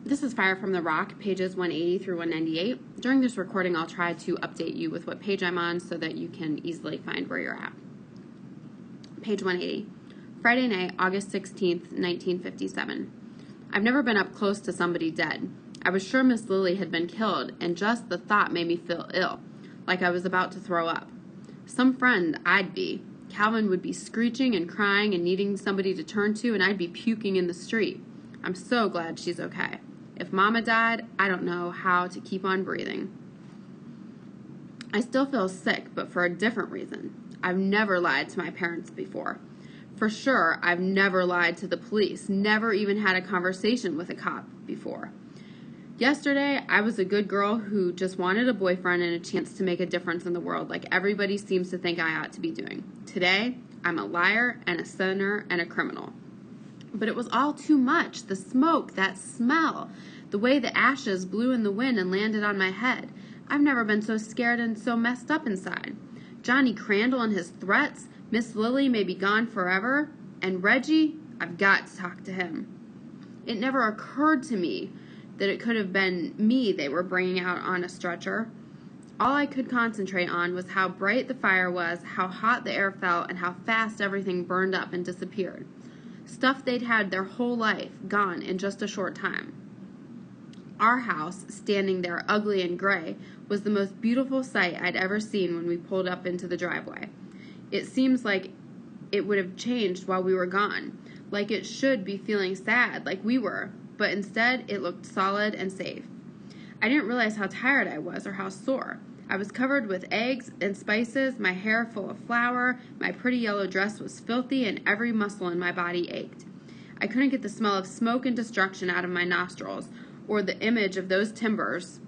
This is Fire from the Rock, pages 180 through 198. During this recording, I'll try to update you with what page I'm on so that you can easily find where you're at. Page 180. Friday night, August 16th, 1957. I've never been up close to somebody dead. I was sure Miss Lily had been killed, and just the thought made me feel ill, like I was about to throw up. Some friend I'd be. Calvin would be screeching and crying and needing somebody to turn to, and I'd be puking in the street. I'm so glad she's okay. If Mama died, I don't know how to keep on breathing. I still feel sick, but for a different reason. I've never lied to my parents before. For sure, I've never lied to the police, never even had a conversation with a cop before. Yesterday, I was a good girl who just wanted a boyfriend and a chance to make a difference in the world like everybody seems to think I ought to be doing. Today, I'm a liar and a sinner and a criminal. But it was all too much. The smoke, that smell, the way the ashes blew in the wind and landed on my head. I've never been so scared and so messed up inside. Johnny Crandall and his threats, Miss Lily may be gone forever, and Reggie, I've got to talk to him. It never occurred to me that it could have been me they were bringing out on a stretcher. All I could concentrate on was how bright the fire was, how hot the air felt, and how fast everything burned up and disappeared. Stuff they'd had their whole life, gone in just a short time. Our house, standing there ugly and gray, was the most beautiful sight I'd ever seen when we pulled up into the driveway. It seems like it would have changed while we were gone, like it should be feeling sad, like we were, but instead it looked solid and safe. I didn't realize how tired I was or how sore. I was covered with eggs and spices, my hair full of flour, my pretty yellow dress was filthy, and every muscle in my body ached. I couldn't get the smell of smoke and destruction out of my nostrils, or the image of those timbers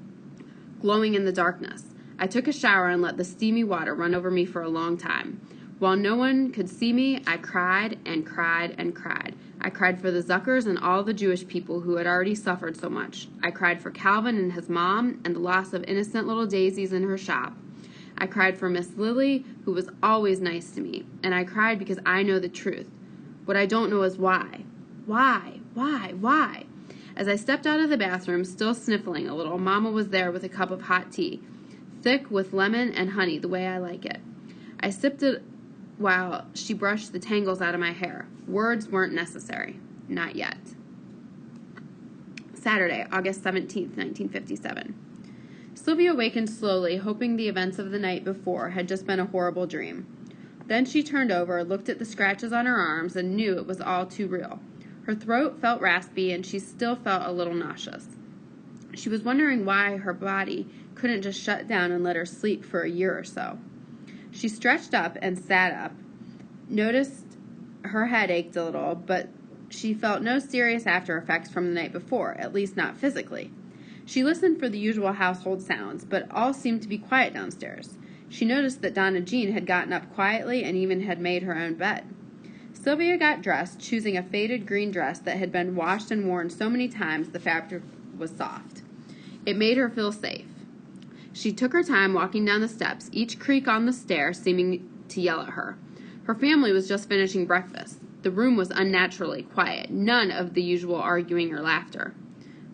glowing in the darkness. I took a shower and let the steamy water run over me for a long time. While no one could see me, I cried and cried and cried. I cried for the Zuckers and all the Jewish people who had already suffered so much. I cried for Calvin and his mom and the loss of innocent little daisies in her shop. I cried for Miss Lily, who was always nice to me, and I cried because I know the truth. What I don't know is why. Why? As I stepped out of the bathroom, still sniffling a little, Mama was there with a cup of hot tea, thick with lemon and honey the way I like it. I sipped it while she brushed the tangles out of my hair. Words weren't necessary. Not yet. Saturday, August 17th, 1957. Sylvia wakened slowly, hoping the events of the night before had just been a horrible dream. Then she turned over, looked at the scratches on her arms, and knew it was all too real. Her throat felt raspy, and she still felt a little nauseous. She was wondering why her body couldn't just shut down and let her sleep for a year or so. She stretched up and sat up, noticed her head ached a little, but she felt no serious after effects from the night before, at least not physically. She listened for the usual household sounds, but all seemed to be quiet downstairs. She noticed that Donna Jean had gotten up quietly and even had made her own bed. Sylvia got dressed, choosing a faded green dress that had been washed and worn so many times the fabric was soft. It made her feel safe. She took her time walking down the steps, each creak on the stair seeming to yell at her. Her family was just finishing breakfast. The room was unnaturally quiet, none of the usual arguing or laughter.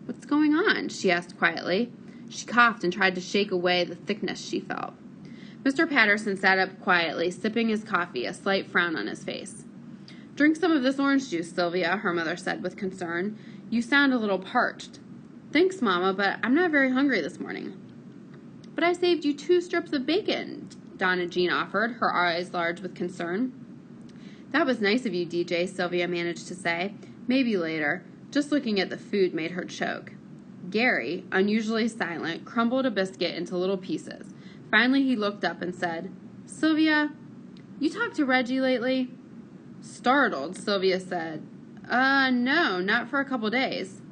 "What's going on?" she asked quietly. She coughed and tried to shake away the thickness she felt. Mr. Patterson sat up quietly, sipping his coffee, a slight frown on his face. "Drink some of this orange juice, Sylvia," her mother said with concern. "You sound a little parched." "Thanks, Mama, but I'm not very hungry this morning." "But I saved you 2 strips of bacon," Donna Jean offered, her eyes large with concern. "That was nice of you, DJ," Sylvia managed to say. "Maybe later." Just looking at the food made her choke. Gary, unusually silent, crumbled a biscuit into little pieces. Finally, he looked up and said, "Sylvia, you talked to Reggie lately?" Startled, Sylvia said, No, not for a couple days."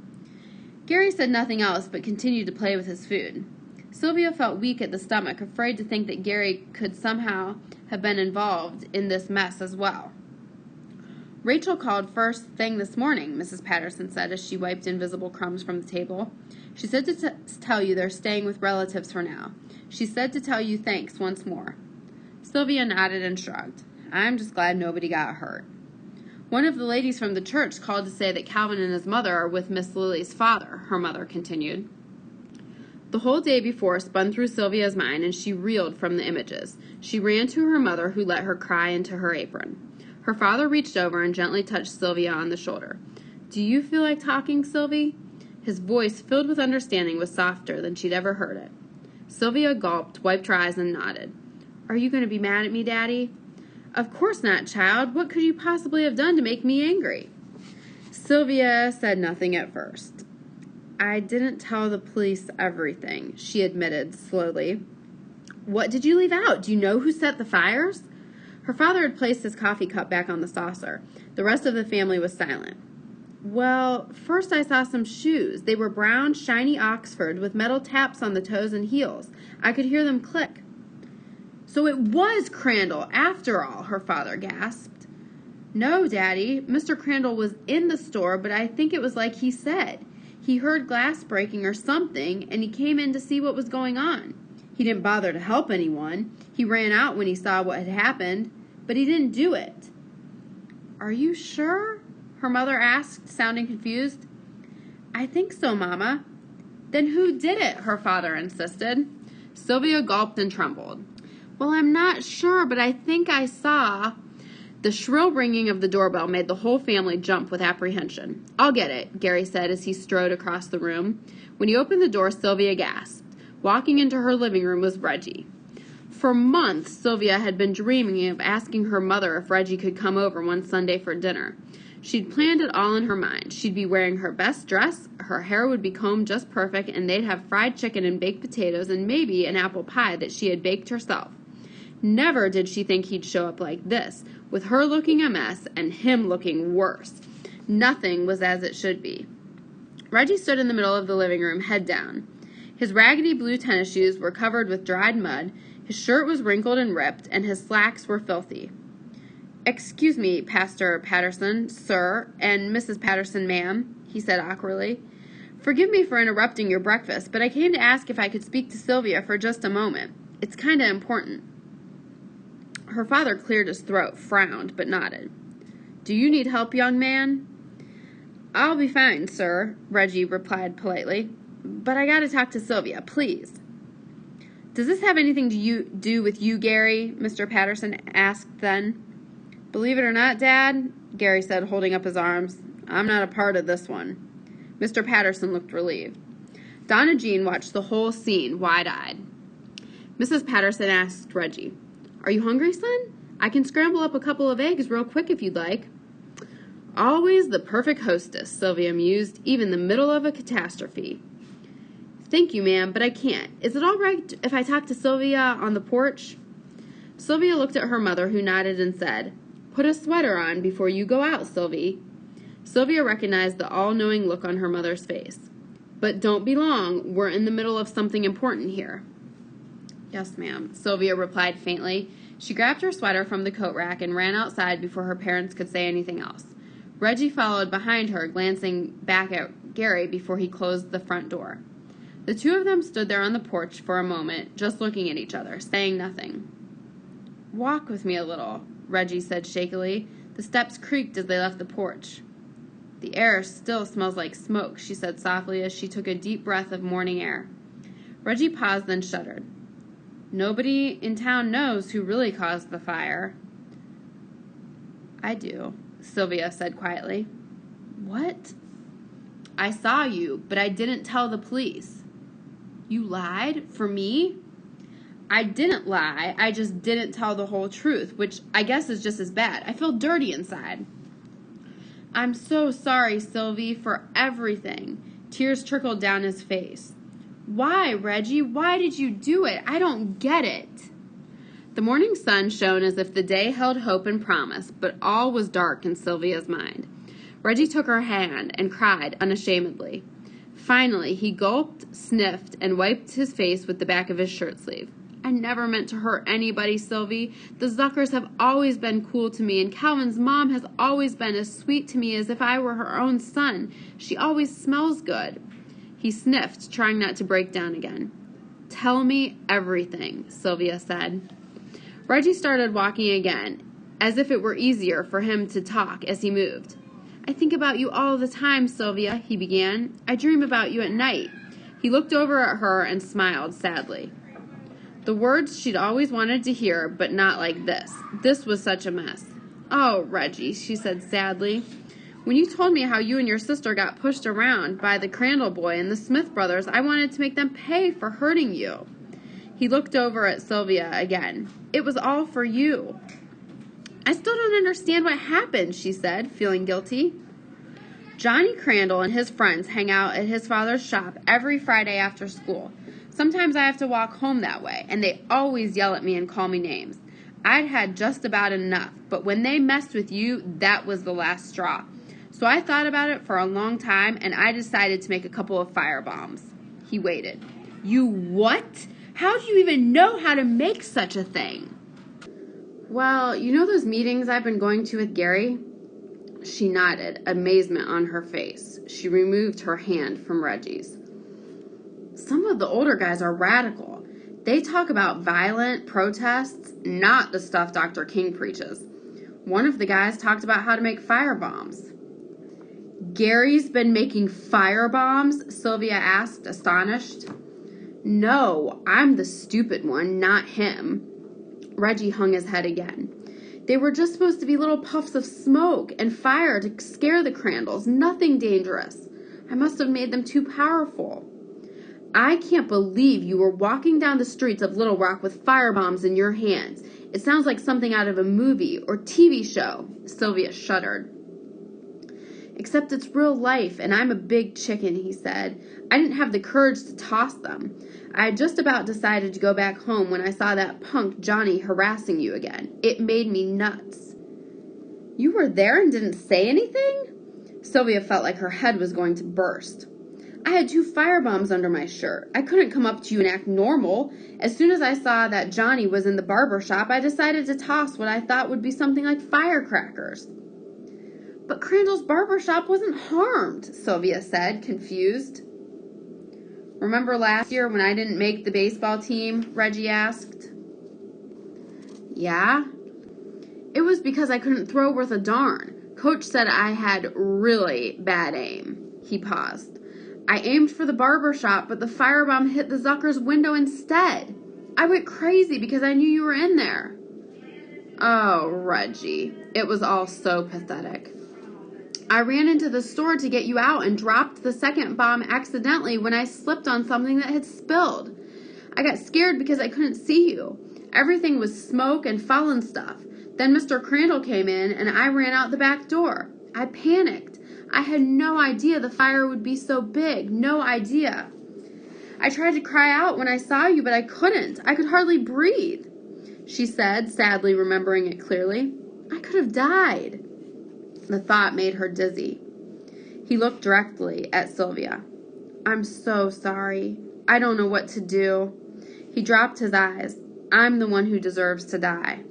Gary said nothing else but continued to play with his food. Sylvia felt weak at the stomach, afraid to think that Gary could somehow have been involved in this mess as well. "Rachel called first thing this morning," Mrs. Patterson said as she wiped invisible crumbs from the table. "She said to tell you they're staying with relatives for now. She said to tell you thanks once more." Sylvia nodded and shrugged. "I'm just glad nobody got hurt." One of the ladies from the church called to say that Calvin and his mother are with Miss Lily's father, her mother continued. The whole day before spun through Sylvia's mind, and she reeled from the images. She ran to her mother, who let her cry into her apron. Her father reached over and gently touched Sylvia on the shoulder. "Do you feel like talking, Sylvie?" His voice, filled with understanding, was softer than she'd ever heard it. Sylvia gulped, wiped her eyes, and nodded. "Are you going to be mad at me, Daddy?" "Of course not, child. What could you possibly have done to make me angry?" Sylvia said nothing at first. "I didn't tell the police everything," she admitted slowly. "What did you leave out? Do you know who set the fires?" Her father had placed his coffee cup back on the saucer. The rest of the family was silent. "Well, first I saw some shoes. They were brown, shiny Oxford with metal taps on the toes and heels. I could hear them click." "So it was Crandall, after all," her father gasped. "No, Daddy. Mr. Crandall was in the store, but I think it was like he said. He heard glass breaking or something, and he came in to see what was going on. He didn't bother to help anyone. He ran out when he saw what had happened, but he didn't do it." "Are you sure?" her mother asked, sounding confused. "I think so, Mama." "Then who did it?" her father insisted. Sylvia gulped and trembled. "Well, I'm not sure, but I think I saw." The shrill ringing of the doorbell made the whole family jump with apprehension. "I'll get it," Gary said as he strode across the room. When he opened the door, Sylvia gasped. Walking into her living room was Reggie. For months, Sylvia had been dreaming of asking her mother if Reggie could come over one Sunday for dinner. She'd planned it all in her mind. She'd be wearing her best dress, her hair would be combed just perfect, and they'd have fried chicken and baked potatoes and maybe an apple pie that she had baked herself. Never did she think he'd show up like this, with her looking a mess and him looking worse. Nothing was as it should be. Reggie stood in the middle of the living room, head down. His raggedy blue tennis shoes were covered with dried mud, his shirt was wrinkled and ripped, and his slacks were filthy. "Excuse me, Pastor Patterson, sir, and Mrs. Patterson, ma'am," he said awkwardly. "Forgive me for interrupting your breakfast, but I came to ask if I could speak to Sylvia for just a moment. It's kind of important." Her father cleared his throat, frowned, but nodded. "Do you need help, young man?" "I'll be fine, sir," Reggie replied politely. "But I gotta talk to Sylvia, please." "Does this have anything to do with you, Gary?" Mr. Patterson asked then. "Believe it or not, Dad," Gary said, holding up his arms, "I'm not a part of this one." Mr. Patterson looked relieved. Donna Jean watched the whole scene, wide-eyed. Mrs. Patterson asked Reggie, "Are you hungry, son? I can scramble up a couple of eggs real quick if you'd like." Always the perfect hostess, Sylvia mused, even in the middle of a catastrophe. "Thank you, ma'am, but I can't. Is it all right if I talk to Sylvia on the porch?" Sylvia looked at her mother, who nodded and said, "Put a sweater on before you go out, Sylvie." Sylvia recognized the all-knowing look on her mother's face. "But don't be long. We're in the middle of something important here." "Yes, ma'am," Sylvia replied faintly. She grabbed her sweater from the coat rack and ran outside before her parents could say anything else. Reggie followed behind her, glancing back at Gary before he closed the front door. The two of them stood there on the porch for a moment, just looking at each other, saying nothing. "Walk with me a little," Reggie said shakily. The steps creaked as they left the porch. "The air still smells like smoke," she said softly as she took a deep breath of morning air. Reggie paused, then shuddered. "Nobody in town knows who really caused the fire." "I do," Sylvia said quietly. "What?" "I saw you, but I didn't tell the police." "You lied? For me?" "I didn't lie. I just didn't tell the whole truth, which I guess is just as bad. I feel dirty inside." "I'm so sorry, Sylvie, for everything." Tears trickled down his face. "Why, Reggie? Why did you do it? I don't get it." The morning sun shone as if the day held hope and promise, but all was dark in Sylvia's mind. Reggie took her hand and cried unashamedly. Finally, he gulped, sniffed, and wiped his face with the back of his shirt sleeve. "I never meant to hurt anybody, Sylvie. The Zuckers have always been cool to me, and Calvin's mom has always been as sweet to me as if I were her own son. She always smells good." He sniffed, trying not to break down again. "Tell me everything," Sylvia said. Reggie started walking again. as if it were easier for him to talk as he moved. "I think about you all the time, Sylvia," he began. "I dream about you at night." He looked over at her and smiled sadly. The words she'd always wanted to hear, but not like this. This was such a mess. "Oh, Reggie," she said sadly. "When you told me how you and your sister got pushed around by the Crandall boy and the Smith brothers, I wanted to make them pay for hurting you." He looked over at Sylvia again. "It was all for you." "I still don't understand what happened," she said, feeling guilty. "Johnny Crandall and his friends hang out at his father's shop every Friday after school. Sometimes I have to walk home that way, and they always yell at me and call me names. I'd had just about enough, but when they messed with you, that was the last straw. So I thought about it for a long time, and I decided to make a couple of firebombs." He waited. "You what? How do you even know how to make such a thing?" "Well, you know those meetings I've been going to with Gary?" She nodded, amazement on her face. She removed her hand from Reggie's. "Some of the older guys are radical. They talk about violent protests, not the stuff Dr. King preaches. One of the guys talked about how to make firebombs." "Gary's been making firebombs?" Sylvia asked, astonished. "No, I'm the stupid one, not him." Reggie hung his head again. "They were just supposed to be little puffs of smoke and fire to scare the Crandalls, nothing dangerous. I must have made them too powerful." "I can't believe you were walking down the streets of Little Rock with firebombs in your hands. It sounds like something out of a movie or TV show." Sylvia shuddered. "Except it's real life, and I'm a big chicken," he said. "I didn't have the courage to toss them. I had just about decided to go back home when I saw that punk Johnny harassing you again. It made me nuts." "You were there and didn't say anything?" Sylvia felt like her head was going to burst. "I had 2 firebombs under my shirt. I couldn't come up to you and act normal. As soon as I saw that Johnny was in the barber shop, I decided to toss what I thought would be something like firecrackers." "But Crandall's barber shop wasn't harmed," Sylvia said, confused. "Remember last year when I didn't make the baseball team?" Reggie asked. "Yeah?" "It was because I couldn't throw worth a darn. Coach said I had really bad aim." He paused. "I aimed for the barber shop, but the firebomb hit the Zuckers' window instead. I went crazy because I knew you were in there." "Oh, Reggie." It was all so pathetic. "I ran into the store to get you out and dropped the second bomb accidentally when I slipped on something that had spilled. I got scared because I couldn't see you. Everything was smoke and fallen stuff. Then Mr. Crandall came in and I ran out the back door. I panicked. I had no idea the fire would be so big. No idea. I tried to cry out when I saw you, but I couldn't. I could hardly breathe," she said, sadly remembering it clearly. "I could have died." The thought made her dizzy. He looked directly at Sylvia. "I'm so sorry. I don't know what to do." He dropped his eyes. "I'm the one who deserves to die."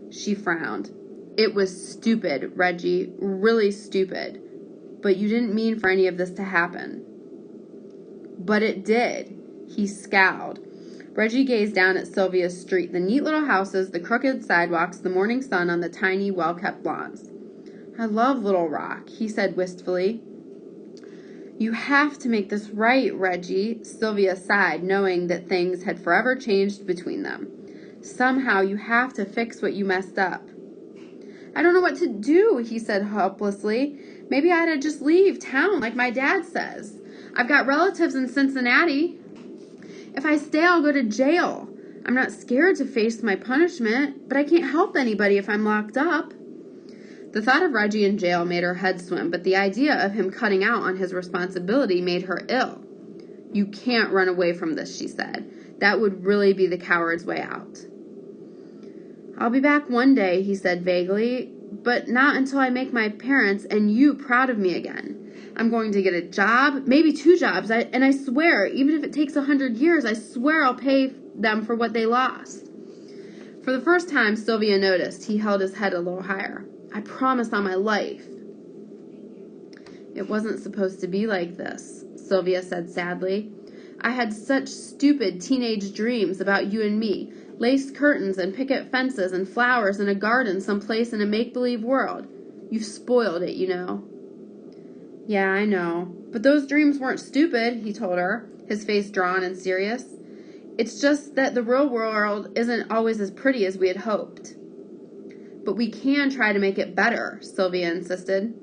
She frowned. "It was stupid, Reggie, really stupid. But you didn't mean for any of this to happen." "But it did." He scowled. Reggie gazed down at Sylvia's street, the neat little houses, the crooked sidewalks, the morning sun on the tiny, well-kept lawns. "I love Little Rock," he said wistfully. "You have to make this right, Reggie," Sylvia sighed, knowing that things had forever changed between them. "Somehow you have to fix what you messed up." "I don't know what to do," he said helplessly. "Maybe I ought to just leave town like my dad says. I've got relatives in Cincinnati. If I stay, I'll go to jail. I'm not scared to face my punishment, but I can't help anybody if I'm locked up." The thought of Reggie in jail made her head swim, but the idea of him cutting out on his responsibility made her ill. "You can't run away from this," she said. "That would really be the coward's way out." "I'll be back one day," he said vaguely, "but not until I make my parents and you proud of me again. I'm going to get a job, maybe 2 jobs, and I swear, even if it takes 100 years, I swear I'll pay them for what they lost." For the first time, Sylvia noticed he held his head a little higher. "I promise on my life." "It wasn't supposed to be like this," Sylvia said sadly. "I had such stupid teenage dreams about you and me. Lace curtains and picket fences and flowers and a garden someplace in a make-believe world. You've spoiled it, you know. Yeah, I know. But those dreams weren't stupid, he told her, his face drawn and serious. It's just that the real world isn't always as pretty as we had hoped. But we can try to make it better, Sylvia insisted.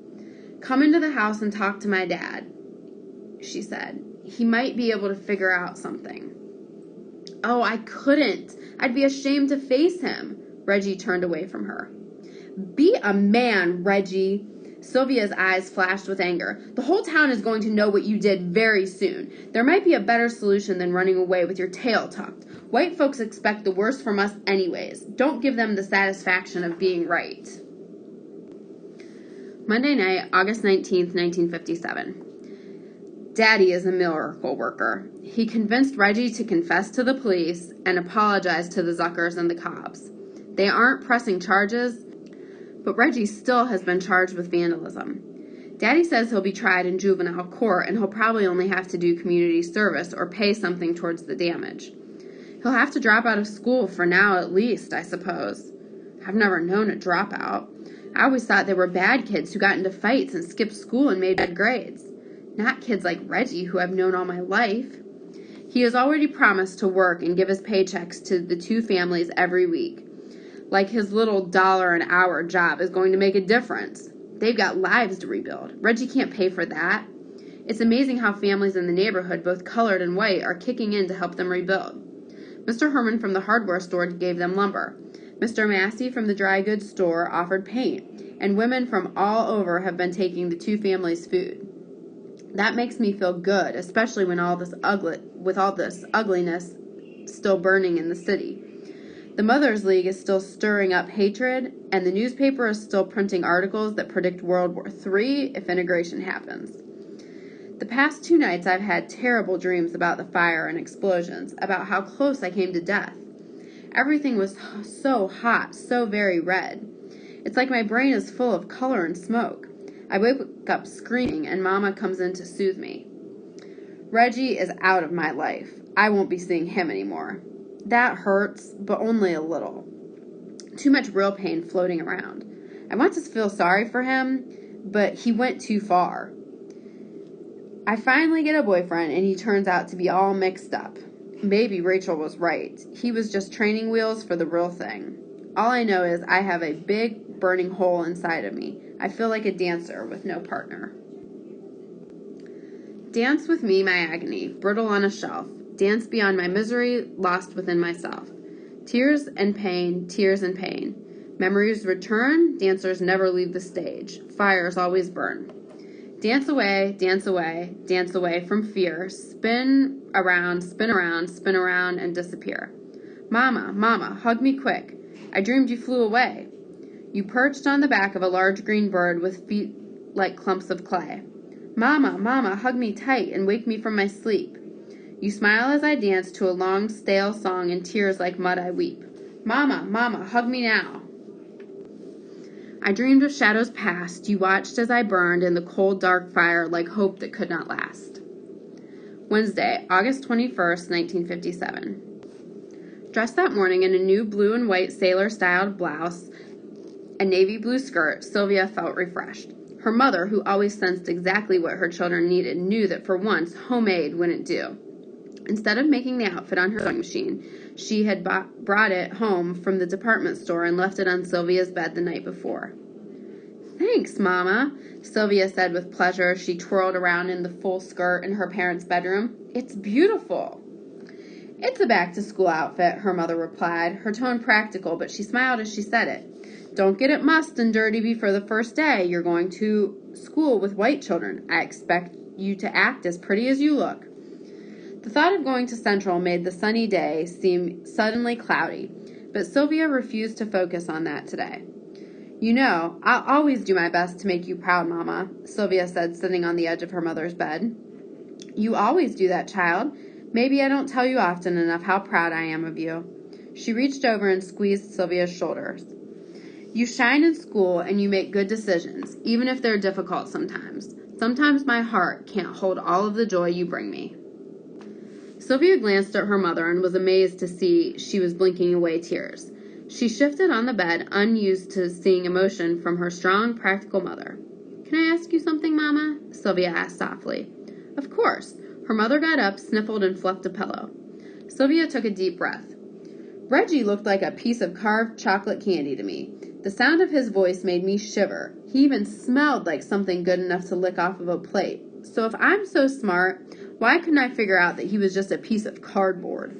Come into the house and talk to my dad, she said. He might be able to figure out something. Oh, I couldn't. I'd be ashamed to face him. Reggie turned away from her. Be a man, Reggie. Sylvia's eyes flashed with anger. The whole town is going to know what you did very soon. There might be a better solution than running away with your tail tucked. White folks expect the worst from us anyways. Don't give them the satisfaction of being right. Monday night, August 19th, 1957. Daddy is a miracle worker. He convinced Reggie to confess to the police and apologize to the Zuckers and the Cobbs. They aren't pressing charges, but Reggie still has been charged with vandalism. Daddy says he'll be tried in juvenile court and he'll probably only have to do community service or pay something towards the damage. He'll have to drop out of school for now at least, I suppose. I've never known a dropout. I always thought they were bad kids who got into fights and skipped school and made bad grades. Not kids like Reggie, who I've known all my life. He has already promised to work and give his paychecks to the two families every week. Like his little $1 an hour job is going to make a difference. They've got lives to rebuild. Reggie can't pay for that. It's amazing how families in the neighborhood, both colored and white, are kicking in to help them rebuild. Mr. Herman from the hardware store gave them lumber. Mr. Massey from the dry goods store offered paint, and women from all over have been taking the two families' food. That makes me feel good, especially when all this ugliness still burning in the city. The Mothers League is still stirring up hatred, and the newspaper is still printing articles that predict World War III if integration happens. The past 2 nights I've had terrible dreams about the fire and explosions, about how close I came to death. Everything was so hot, so very red. It's like my brain is full of color and smoke. I wake up screaming, and Mama comes in to soothe me. Reggie is out of my life. I won't be seeing him anymore. That hurts, but only a little. Too much real pain floating around. I want to feel sorry for him, but he went too far. I finally get a boyfriend, and he turns out to be all mixed up. Maybe Rachel was right. He was just training wheels for the real thing. All I know is I have a big, burning hole inside of me. I feel like a dancer with no partner. Dance with me my agony, brittle on a shelf. Dance beyond my misery, lost within myself. Tears and pain, tears and pain. Memories return, dancers never leave the stage. Fires always burn. Dance away, dance away, dance away from fear. Spin around, spin around, spin around, and disappear. Mama, Mama, hug me quick. I dreamed you flew away. You perched on the back of a large green bird with feet like clumps of clay. Mama, Mama, hug me tight and wake me from my sleep. You smile as I dance to a long, stale song, and tears like mud I weep. Mama, Mama, hug me now. I dreamed of shadows past. You watched as I burned in the cold, dark fire like hope that could not last. Wednesday, August 21st, 1957. Dressed that morning in a new blue and white sailor-styled blouse and navy blue skirt, Sylvia felt refreshed. Her mother, who always sensed exactly what her children needed, knew that for once, homemade wouldn't do. Instead of making the outfit on her sewing machine, she had brought it home from the department store and left it on Sylvia's bed the night before. Thanks, Mama, Sylvia said with pleasure as she twirled around in the full skirt in her parents' bedroom. It's beautiful. It's a back-to-school outfit, her mother replied, her tone practical, but she smiled as she said it. Don't get it mussed and dirty before the first day. You're going to school with white children. I expect you to act as pretty as you look. The thought of going to Central made the sunny day seem suddenly cloudy, but Sylvia refused to focus on that today. You know, I'll always do my best to make you proud, Mama, Sylvia said, sitting on the edge of her mother's bed. You always do that, child. Maybe I don't tell you often enough how proud I am of you. She reached over and squeezed Sylvia's shoulders. You shine in school and you make good decisions, even if they're difficult sometimes. Sometimes my heart can't hold all of the joy you bring me. Sylvia glanced at her mother and was amazed to see she was blinking away tears. She shifted on the bed, unused to seeing emotion from her strong, practical mother. "Can I ask you something, Mama?" Sylvia asked softly. "Of course." Her mother got up, sniffled, and fluffed a pillow. Sylvia took a deep breath. "Reggie looked like a piece of carved chocolate candy to me. The sound of his voice made me shiver. He even smelled like something good enough to lick off of a plate. So if I'm so smart, why couldn't I figure out that he was just a piece of cardboard?"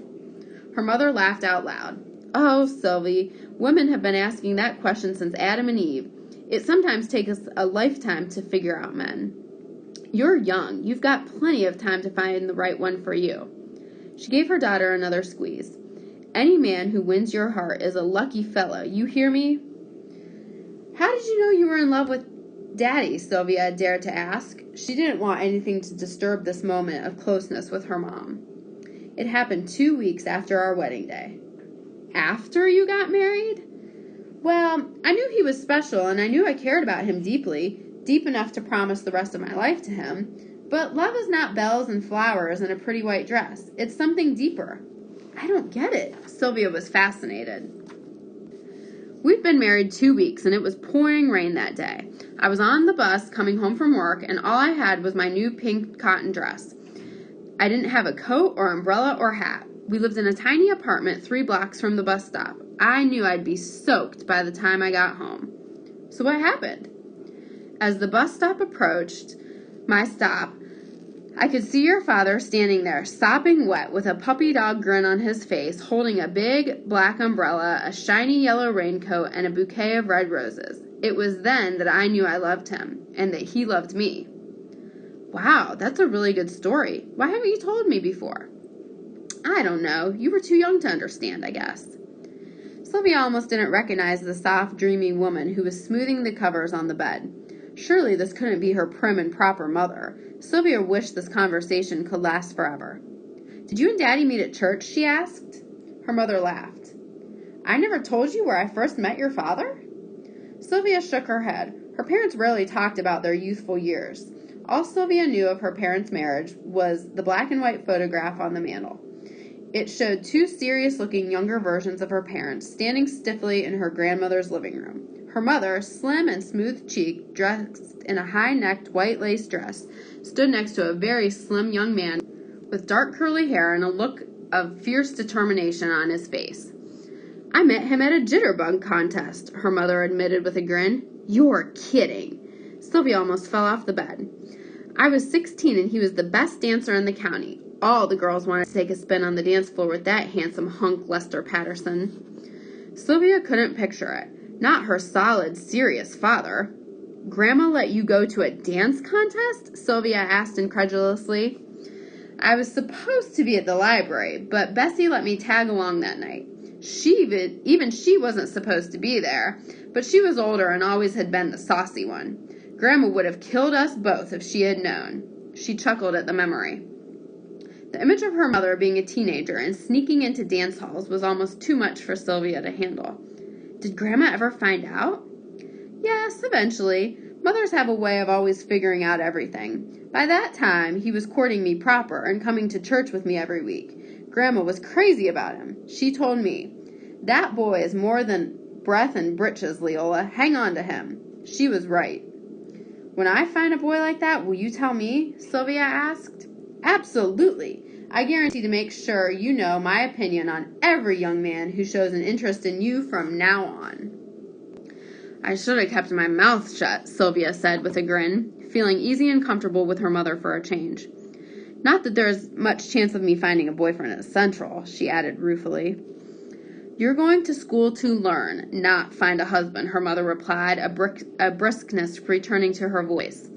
Her mother laughed out loud. "Oh, Sylvie, women have been asking that question since Adam and Eve. It sometimes takes us a lifetime to figure out men. You're young. You've got plenty of time to find the right one for you." She gave her daughter another squeeze. "Any man who wins your heart is a lucky fellow. You hear me?" "How did you know you were in love with Daddy?" Sylvia dared to ask. She didn't want anything to disturb this moment of closeness with her mom. "It happened 2 weeks after our wedding day." "After you got married?" "Well, I knew he was special, and I knew I cared about him deeply, deep enough to promise the rest of my life to him. But love is not bells and flowers and a pretty white dress. It's something deeper." "I don't get it." Sylvia was fascinated. "We'd been married 2 weeks, and it was pouring rain that day. I was on the bus coming home from work, and all I had was my new pink cotton dress. I didn't have a coat or umbrella or hat. We lived in a tiny apartment 3 blocks from the bus stop. I knew I'd be soaked by the time I got home." "So what happened?" "As the bus stop approached my stop, I could see your father standing there, sopping wet, with a puppy dog grin on his face, holding a big black umbrella, a shiny yellow raincoat, and a bouquet of red roses. It was then that I knew I loved him, and that he loved me." "Wow, that's a really good story. Why haven't you told me before?" "I don't know. You were too young to understand, I guess." Sylvia almost didn't recognize the soft, dreamy woman who was smoothing the covers on the bed. Surely this couldn't be her prim and proper mother. Sylvia wished this conversation could last forever. "Did you and Daddy meet at church?" she asked. Her mother laughed. "I never told you where I first met your father?" Sylvia shook her head. Her parents rarely talked about their youthful years. All Sylvia knew of her parents' marriage was the black and white photograph on the mantel. It showed 2 serious-looking younger versions of her parents standing stiffly in her grandmother's living room. Her mother, slim and smooth-cheeked, dressed in a high-necked white lace dress, stood next to a very slim young man with dark curly hair and a look of fierce determination on his face. "I met him at a jitterbug contest," her mother admitted with a grin. "You're kidding." Sylvia almost fell off the bed. "I was 16 and he was the best dancer in the county. All the girls wanted to take a spin on the dance floor with that handsome hunk Lester Patterson." Sylvia couldn't picture it. Not her solid, serious father. "Grandma let you go to a dance contest?" Sylvia asked incredulously. "I was supposed to be at the library, but Bessie let me tag along that night. Even she wasn't supposed to be there, but she was older and always had been the saucy one. Grandma would have killed us both if she had known." She chuckled at the memory. The image of her mother being a teenager and sneaking into dance halls was almost too much for Sylvia to handle. "Did Grandma ever find out?" "Yes, eventually. Mothers have a way of always figuring out everything. By that time, he was courting me proper and coming to church with me every week. Grandma was crazy about him. She told me, 'That boy is more than breath and britches, Leola. Hang on to him.' She was right." "When I find a boy like that, will you tell me?" Sylvia asked. "Absolutely. I guarantee to make sure you know my opinion on every young man who shows an interest in you from now on." "I should have kept my mouth shut," Sylvia said with a grin, feeling easy and comfortable with her mother for a change. "Not that there's much chance of me finding a boyfriend at Central," she added ruefully. "You're going to school to learn, not find a husband," her mother replied, a briskness returning to her voice.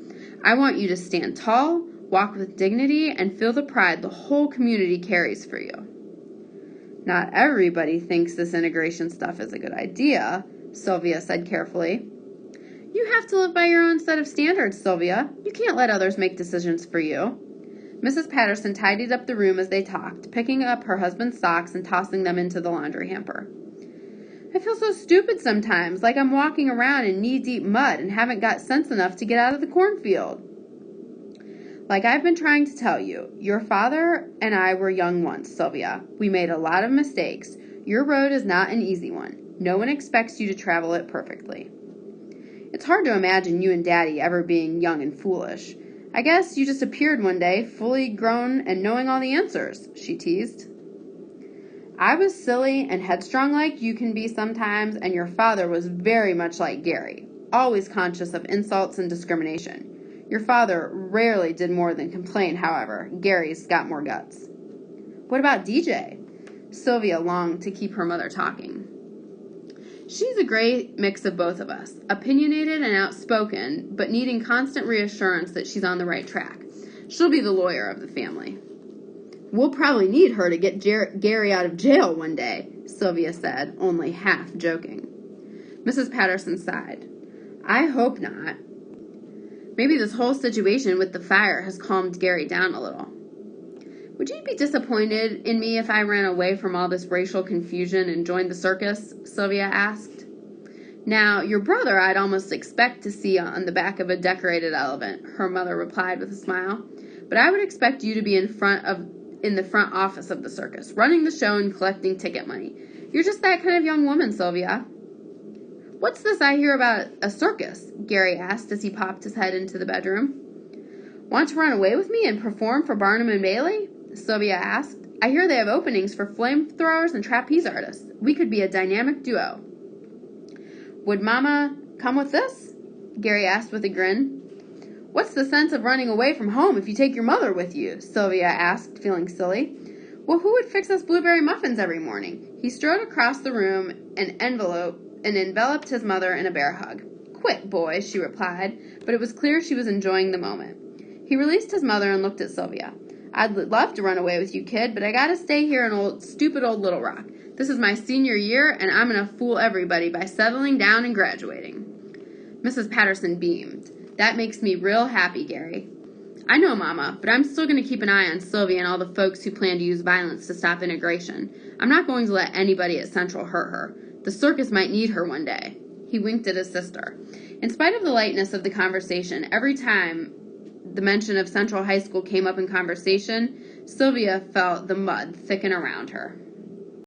"I want you to stand tall, walk with dignity, and feel the pride the whole community carries for you." "Not everybody thinks this integration stuff is a good idea," Sylvia said carefully. "You have to live by your own set of standards, Sylvia. You can't let others make decisions for you." Mrs. Patterson tidied up the room as they talked, picking up her husband's socks and tossing them into the laundry hamper. "I feel so stupid sometimes, like I'm walking around in knee-deep mud and haven't got sense enough to get out of the cornfield." Like I've been trying to tell you, your father and I were young once, Sylvia. We made a lot of mistakes. Your road is not an easy one. No one expects you to travel it perfectly. It's hard to imagine you and Daddy ever being young and foolish. I guess you just appeared one day, fully grown and knowing all the answers, she teased. I was silly and headstrong like you can be sometimes, and your father was very much like Gary, always conscious of insults and discrimination. Your father rarely did more than complain, however. Gary's got more guts. What about DJ? Sylvia longed to keep her mother talking. She's a great mix of both of us, opinionated and outspoken, but needing constant reassurance that she's on the right track. She'll be the lawyer of the family. We'll probably need her to get Gary out of jail one day, Sylvia said, only half joking. Mrs. Patterson sighed. I hope not. Maybe this whole situation with the fire has calmed Gary down a little. Would you be disappointed in me if I ran away from all this racial confusion and joined the circus? Sylvia asked. Now, your brother I'd almost expect to see on the back of a decorated elephant, her mother replied with a smile. But I would expect you to be in the front office of the circus, running the show and collecting ticket money. You're just that kind of young woman, Sylvia. What's this I hear about a circus? Gary asked as he popped his head into the bedroom. Want to run away with me and perform for Barnum and Bailey? Sylvia asked. I hear they have openings for flamethrowers and trapeze artists. We could be a dynamic duo. Would Mama come with this? Gary asked with a grin. What's the sense of running away from home if you take your mother with you? Sylvia asked, feeling silly. Well, who would fix us blueberry muffins every morning? He strode across the room and enveloped his mother in a bear hug. Quit, boy, she replied, but it was clear she was enjoying the moment. He released his mother and looked at Sylvia. I'd love to run away with you, kid, but I gotta stay here in stupid old Little Rock. This is my senior year, and I'm gonna fool everybody by settling down and graduating. Mrs. Patterson beamed. That makes me real happy, Gary. I know, Mama, but I'm still going to keep an eye on Sylvia and all the folks who plan to use violence to stop integration. I'm not going to let anybody at Central hurt her. The circus might need her one day. He winked at his sister. In spite of the lightness of the conversation, every time the mention of Central High School came up in conversation, Sylvia felt the mud thicken around her.